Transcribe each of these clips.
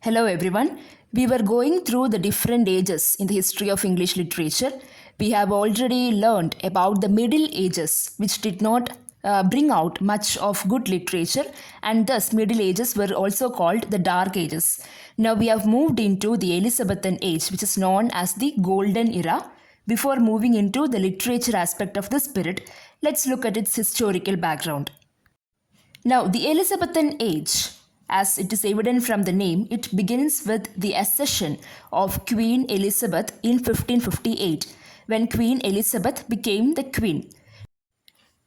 Hello everyone. We were going through the different ages in the history of English literature. We have already learned about the Middle Ages, which did not bring out much of good literature, and thus Middle Ages were also called the Dark Ages. Now we have moved into the Elizabethan age, which is known as the Golden Era. Before moving into the literature aspect of this period, let's look at its historical background. Now, the Elizabethan age, as it is evident from the name, it begins with the accession of Queen Elizabeth in 1558, when Queen Elizabeth became the Queen.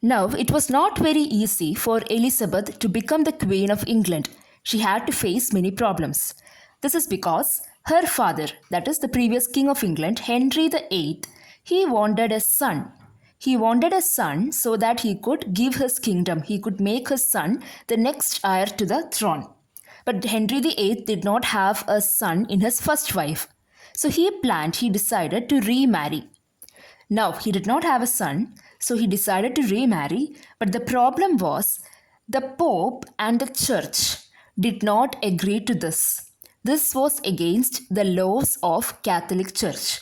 Now, it was not very easy for Elizabeth to become the Queen of England. She had to face many problems. This is because her father, that is the previous King of England, Henry VIII, he wanted a son. He wanted a son so that he could give his kingdom. He could make his son the next heir to the throne. But Henry VIII did not have a son in his first wife. So he decided to remarry. Now, he did not have a son, so he decided to remarry. But the problem was the Pope and the Church did not agree to this. This was against the laws of Catholic Church.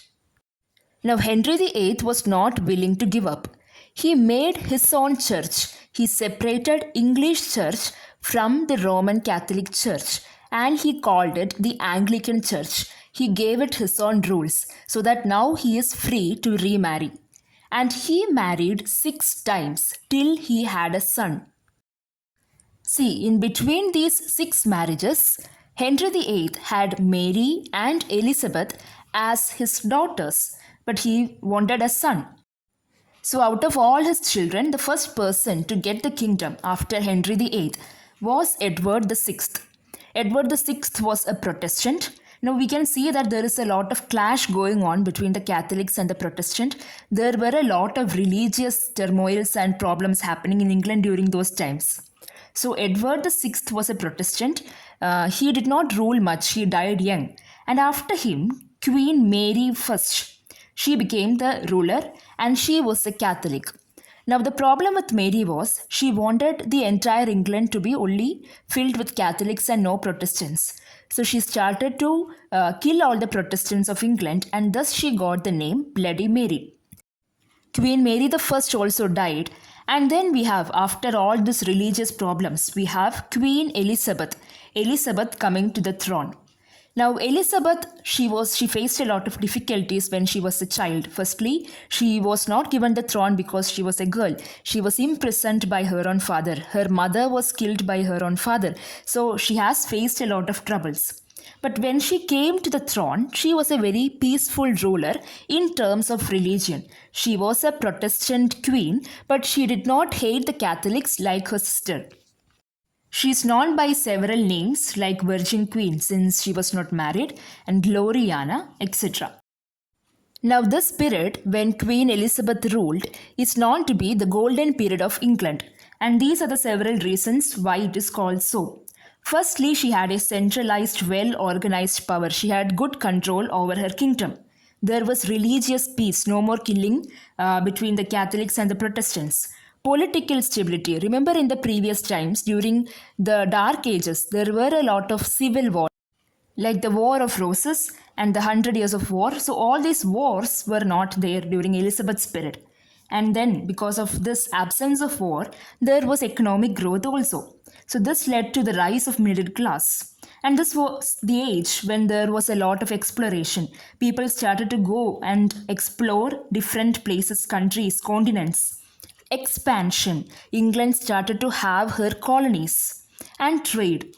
Now, Henry VIII was not willing to give up. He made his own church. He separated English Church from the Roman Catholic Church and he called it the Anglican Church. He gave it his own rules so that now he is free to remarry. And he married 6 times till he had a son. See, in between these 6 marriages, Henry VIII had Mary and Elizabeth as his daughters, but he wanted a son. So out of all his children, the first person to get the kingdom after Henry VIII was Edward VI. Edward VI was a Protestant. Now we can see that there is a lot of clash going on between the Catholics and the Protestant. There were a lot of religious turmoils and problems happening in England during those times. So Edward VI was a Protestant. He did not rule much. He died young. And after him, Queen Mary I, she became the ruler and she was a Catholic. Now the problem with Mary was she wanted the entire England to be only filled with Catholics and no Protestants. So she started to kill all the Protestants of England and thus she got the name Bloody Mary. Queen Mary I also died, and then we have, after all these religious problems, we have Queen Elizabeth coming to the throne. Now Elizabeth, she faced a lot of difficulties when she was a child. Firstly, she was not given the throne because she was a girl. She was imprisoned by her own father. Her mother was killed by her own father. So she has faced a lot of troubles. But when she came to the throne, she was a very peaceful ruler in terms of religion. She was a Protestant queen, but she did not hate the Catholics like her sister. She is known by several names like Virgin Queen since she was not married, and Gloriana, etc. Now this period when Queen Elizabeth ruled is known to be the golden period of England, and these are the several reasons why it is called so. Firstly, she had a centralized, well-organized power. She had good control over her kingdom. There was religious peace, no more killing between the Catholics and the Protestants. Political stability. Remember in the previous times, during the Dark Ages, there were a lot of civil war, like the War of Roses and the 100 Years of War. So all these wars were not there during Elizabeth's period. And then because of this absence of war, there was economic growth also. So this led to the rise of middle class. And this was the age when there was a lot of exploration. People started to go and explore different places, countries, continents. Expansion. England started to have her colonies and trade.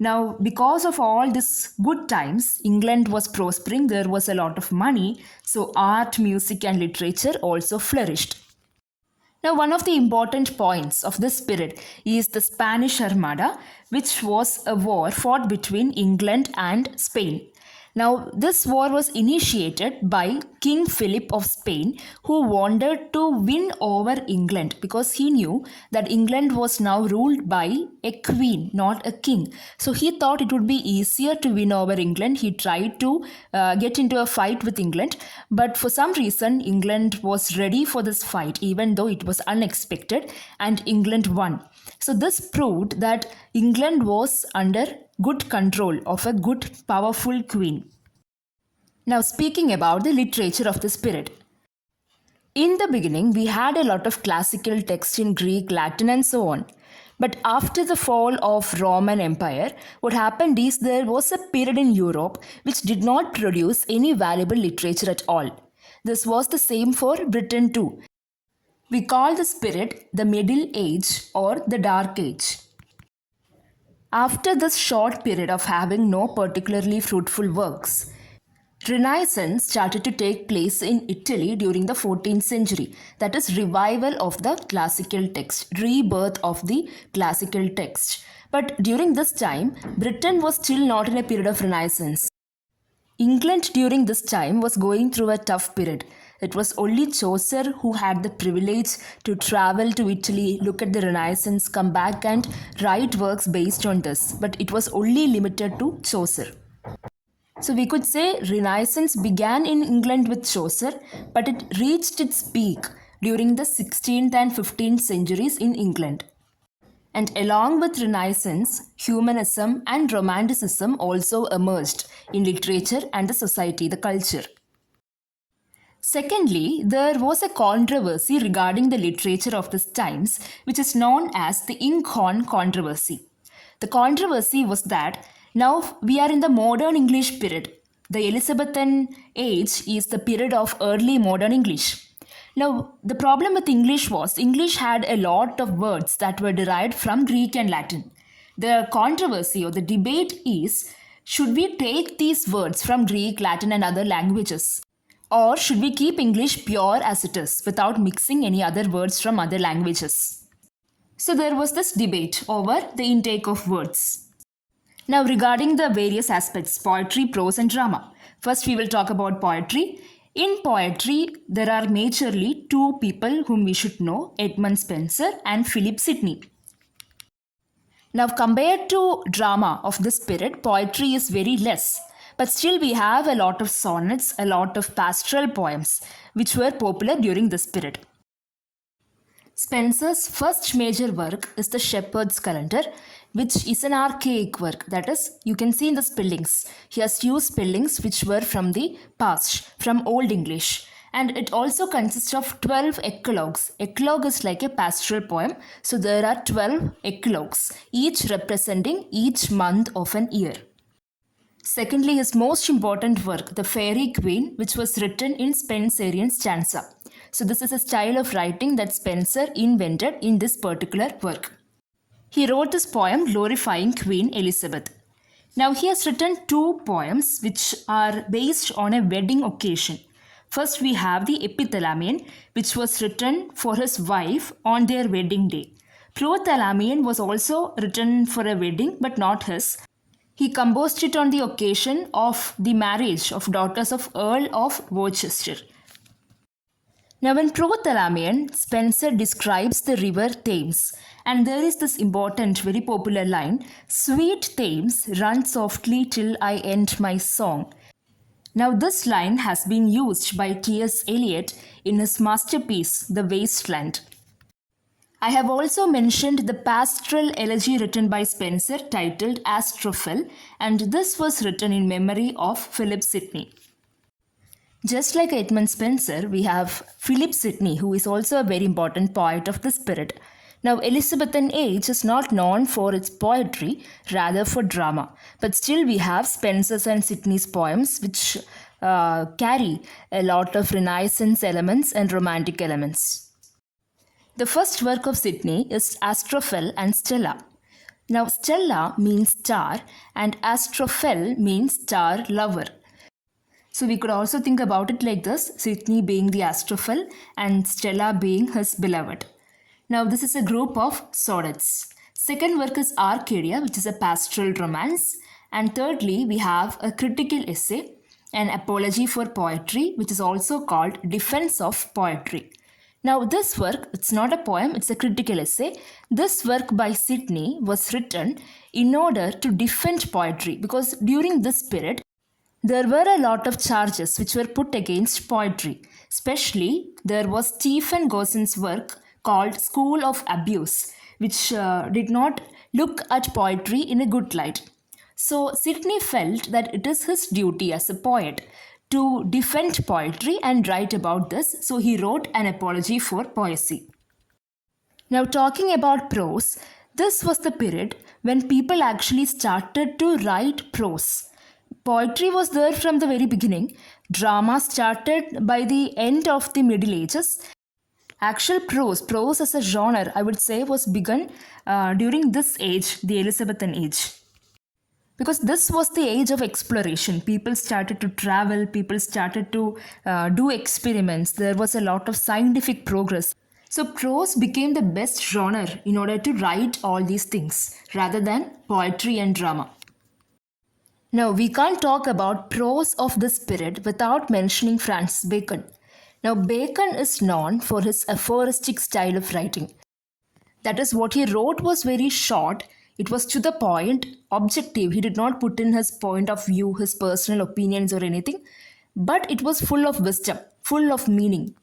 Now, because of all these good times, England was prospering. There was a lot of money. So art, music and literature also flourished. Now, one of the important points of this period is the Spanish Armada, which was a war fought between England and Spain. Now, this war was initiated by King Philip of Spain, who wanted to win over England because he knew that England was now ruled by a queen, not a king. So he thought it would be easier to win over England. He tried to get into a fight with England, but for some reason, England was ready for this fight, even though it was unexpected, and England won. So this proved that England was under good control of a good, powerful queen. Now, speaking about the literature of the spirit. In the beginning, we had a lot of classical texts in Greek, Latin, and so on. But after the fall of Roman Empire, what happened is there was a period in Europe which did not produce any valuable literature at all. This was the same for Britain too. We call the spirit the Middle Age or the Dark Age. After this short period of having no particularly fruitful works, Renaissance started to take place in Italy during the 14th century. That is revival of the classical text, rebirth of the classical text. But during this time, Britain was still not in a period of Renaissance. England during this time was going through a tough period. It was only Chaucer who had the privilege to travel to Italy, look at the Renaissance, come back and write works based on this. But it was only limited to Chaucer. So we could say Renaissance began in England with Chaucer, but it reached its peak during the 16th and 15th centuries in England. And along with Renaissance, humanism and romanticism also emerged in literature and the society, the culture. Secondly, there was a controversy regarding the literature of these times, which is known as the Inkhorn controversy. The controversy was that now we are in the modern English period. The Elizabethan age is the period of early modern English. Now, the problem with English was English had a lot of words that were derived from Greek and Latin. The controversy or the debate is, should we take these words from Greek, Latin and other languages? Or should we keep English pure as it is without mixing any other words from other languages? So there was this debate over the intake of words. Now regarding the various aspects, poetry, prose and drama. First we will talk about poetry. In poetry, there are majorly two people whom we should know, Edmund Spenser and Sidney. Now compared to drama of this period, poetry is very less. But still we have a lot of sonnets, a lot of pastoral poems which were popular during this period. Spenser's first major work is the Shepherd's Calendar, which is an archaic work. That is, you can see in the spellings. He has used spellings which were from the past, from Old English. And it also consists of 12 eclogues. Eclogue is like a pastoral poem. So there are 12 eclogues, each representing each month of an year. Secondly, his most important work, The Fairy Queen, which was written in Spenserian stanza. So this is a style of writing that Spenser invented in this particular work. He wrote this poem glorifying Queen Elizabeth. Now he has written two poems which are based on a wedding occasion. First we have the Epithalamion, which was written for his wife on their wedding day. Prothalamion was also written for a wedding but not his. He composed it on the occasion of the marriage of daughters of Earl of Worcester. Now in Prothalamion, Spenser describes the river Thames, and there is this important, very popular line, "Sweet Thames, run softly till I end my song." Now this line has been used by T.S. Eliot in his masterpiece, The Waste Land. I have also mentioned the pastoral elegy written by Spenser titled Astrophel, and this was written in memory of Philip Sidney. Just like Edmund Spenser, we have Philip Sidney, who is also a very important poet of this period. Now, Elizabethan age is not known for its poetry, rather for drama. But still we have Spenser's and Sidney's poems which carry a lot of Renaissance elements and romantic elements. The first work of Sidney is Astrophel and Stella. Now, Stella means star and Astrophel means star lover. So we could also think about it like this, Sidney being the Astrophel and Stella being his beloved. Now this is a group of sonnets. Second work is Arcadia, which is a pastoral romance. And thirdly, we have a critical essay, an apology for poetry, which is also called Defense of Poetry. Now this work, it's not a poem, it's a critical essay. This work by Sidney was written in order to defend poetry because during this period, there were a lot of charges which were put against poetry. Especially, there was Stephen Gossen's work called School of Abuse, which did not look at poetry in a good light. So Sidney felt that it is his duty as a poet to defend poetry and write about this, so he wrote an apology for poesy. Now, talking about prose, this was the period when people actually started to write prose. Poetry was there from the very beginning. Drama started by the end of the Middle Ages. Actual prose as a genre, I would say, was begun during this age, the Elizabethan age. Because this was the age of exploration. People started to travel, people started to do experiments. There was a lot of scientific progress. So prose became the best genre in order to write all these things rather than poetry and drama. Now, we can't talk about prose of this period without mentioning Francis Bacon. Now, Bacon is known for his aphoristic style of writing. That is, what he wrote was very short. It was to the point, objective. He did not put in his point of view, his personal opinions or anything. But it was full of wisdom, full of meaning.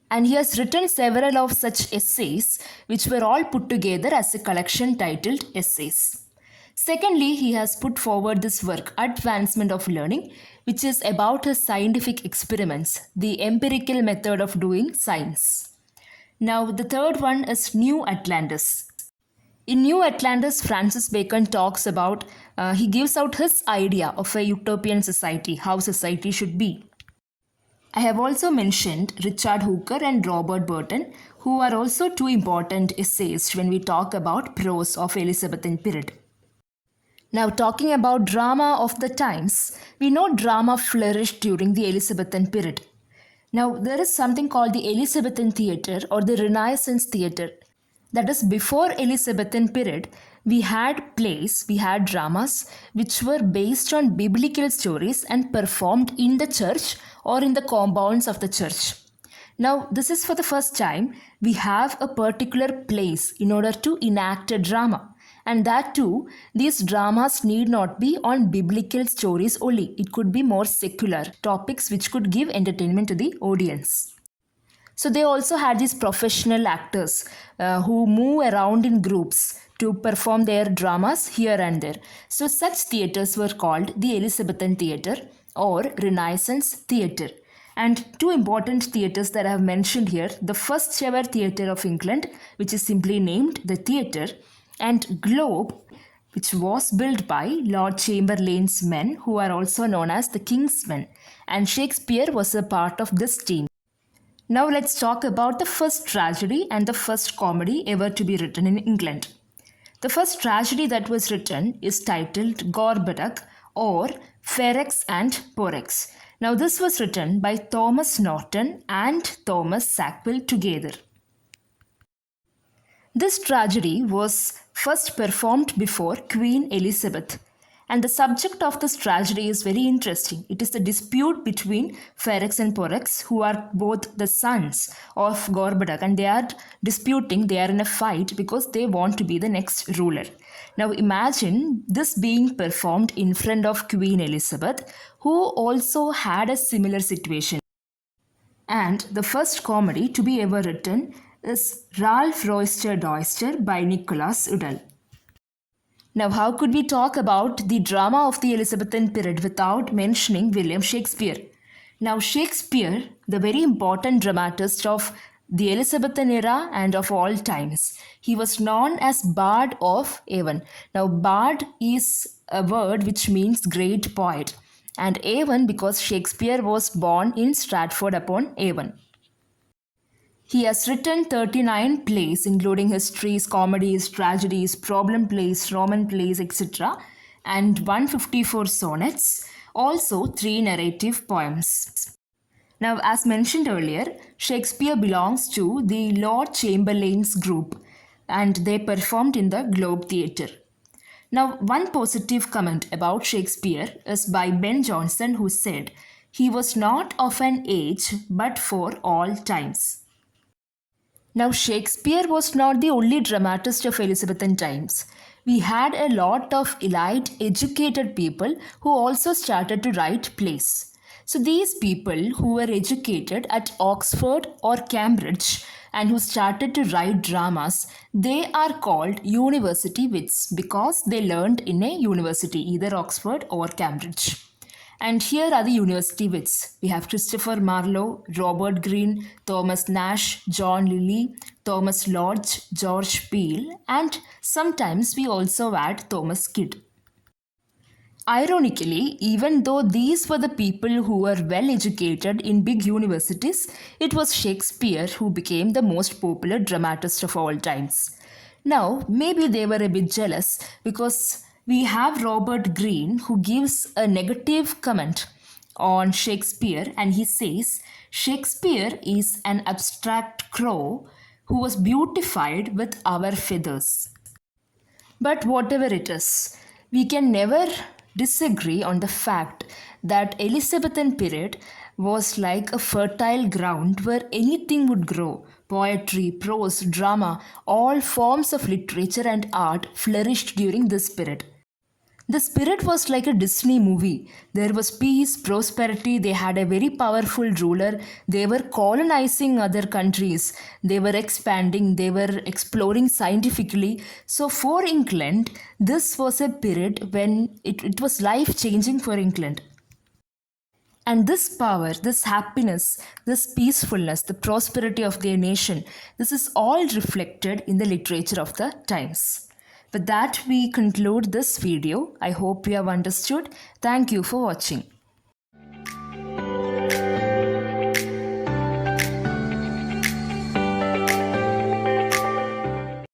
And he has written several of such essays, which were all put together as a collection titled Essays. Secondly, he has put forward this work, Advancement of Learning, which is about his scientific experiments, the empirical method of doing science. Now, the third one is New Atlantis. In New Atlantis, Francis Bacon talks about, he gives out his idea of a utopian society, how society should be. I have also mentioned Richard Hooker and Robert Burton, who are also two important essayists when we talk about prose of Elizabethan period. Now, talking about drama of the times, we know drama flourished during the Elizabethan period. Now, there is something called the Elizabethan theatre or the Renaissance theatre. That is, before Elizabethan period, we had plays, we had dramas which were based on biblical stories and performed in the church or in the compounds of the church. Now, this is for the first time we have a particular place in order to enact a drama. And that too, these dramas need not be on biblical stories only. It could be more secular topics which could give entertainment to the audience. So they also had these professional actors who move around in groups to perform their dramas here and there. So such theatres were called the Elizabethan theatre or Renaissance theatre. And two important theatres that I have mentioned here, the first ever theatre of England, which is simply named the Theatre, and Globe, which was built by Lord Chamberlain's men, who are also known as the King's Men, and Shakespeare was a part of this team. Now let's talk about the first tragedy and the first comedy ever to be written in England. The first tragedy that was written is titled Gorboduc or Ferrex and Porrex. Now this was written by Thomas Norton and Thomas Sackville together. This tragedy was first performed before Queen Elizabeth, and the subject of this tragedy is very interesting. It is the dispute between Ferrex and Porrex, who are both the sons of Gorboduc, and they are disputing, they are in a fight because they want to be the next ruler. Now imagine this being performed in front of Queen Elizabeth, who also had a similar situation. And the first comedy to be ever written is Ralph Roister Doister by Nicholas Udall. Now, how could we talk about the drama of the Elizabethan period without mentioning William Shakespeare? Now, Shakespeare, the very important dramatist of the Elizabethan era and of all times, he was known as Bard of Avon. Now, Bard is a word which means great poet, and Avon because Shakespeare was born in Stratford-upon-Avon. He has written 39 plays, including histories, comedies, tragedies, problem plays, Roman plays, etc., and 154 sonnets, also 3 narrative poems. Now, as mentioned earlier, Shakespeare belongs to the Lord Chamberlain's group, and they performed in the Globe Theatre. Now, one positive comment about Shakespeare is by Ben Jonson, who said, "He was not of an age, but for all times." Now, Shakespeare was not the only dramatist of Elizabethan times. We had a lot of elite, educated people who also started to write plays. So these people who were educated at Oxford or Cambridge and who started to write dramas, they are called university wits because they learned in a university, either Oxford or Cambridge. And here are the university wits. We have Christopher Marlowe, Robert Greene, Thomas Nash, John Lilly, Thomas Lodge, George Peele, and sometimes we also add Thomas Kidd. Ironically, even though these were the people who were well educated in big universities, it was Shakespeare who became the most popular dramatist of all times. Now, maybe they were a bit jealous because we have Robert Greene who gives a negative comment on Shakespeare and he says Shakespeare is an abstract crow who was beautified with our feathers. But whatever it is, we can never disagree on the fact that Elizabethan period was like a fertile ground where anything would grow. Poetry, prose, drama, all forms of literature and art flourished during this period. The spirit was like a Disney movie. There was peace, prosperity, they had a very powerful ruler, they were colonizing other countries, they were expanding, they were exploring scientifically. So for England, this was a period when it was life changing for England. And this power, this happiness, this peacefulness, the prosperity of their nation, this is all reflected in the literature of the times. With that, we conclude this video. I hope you have understood. Thank you for watching.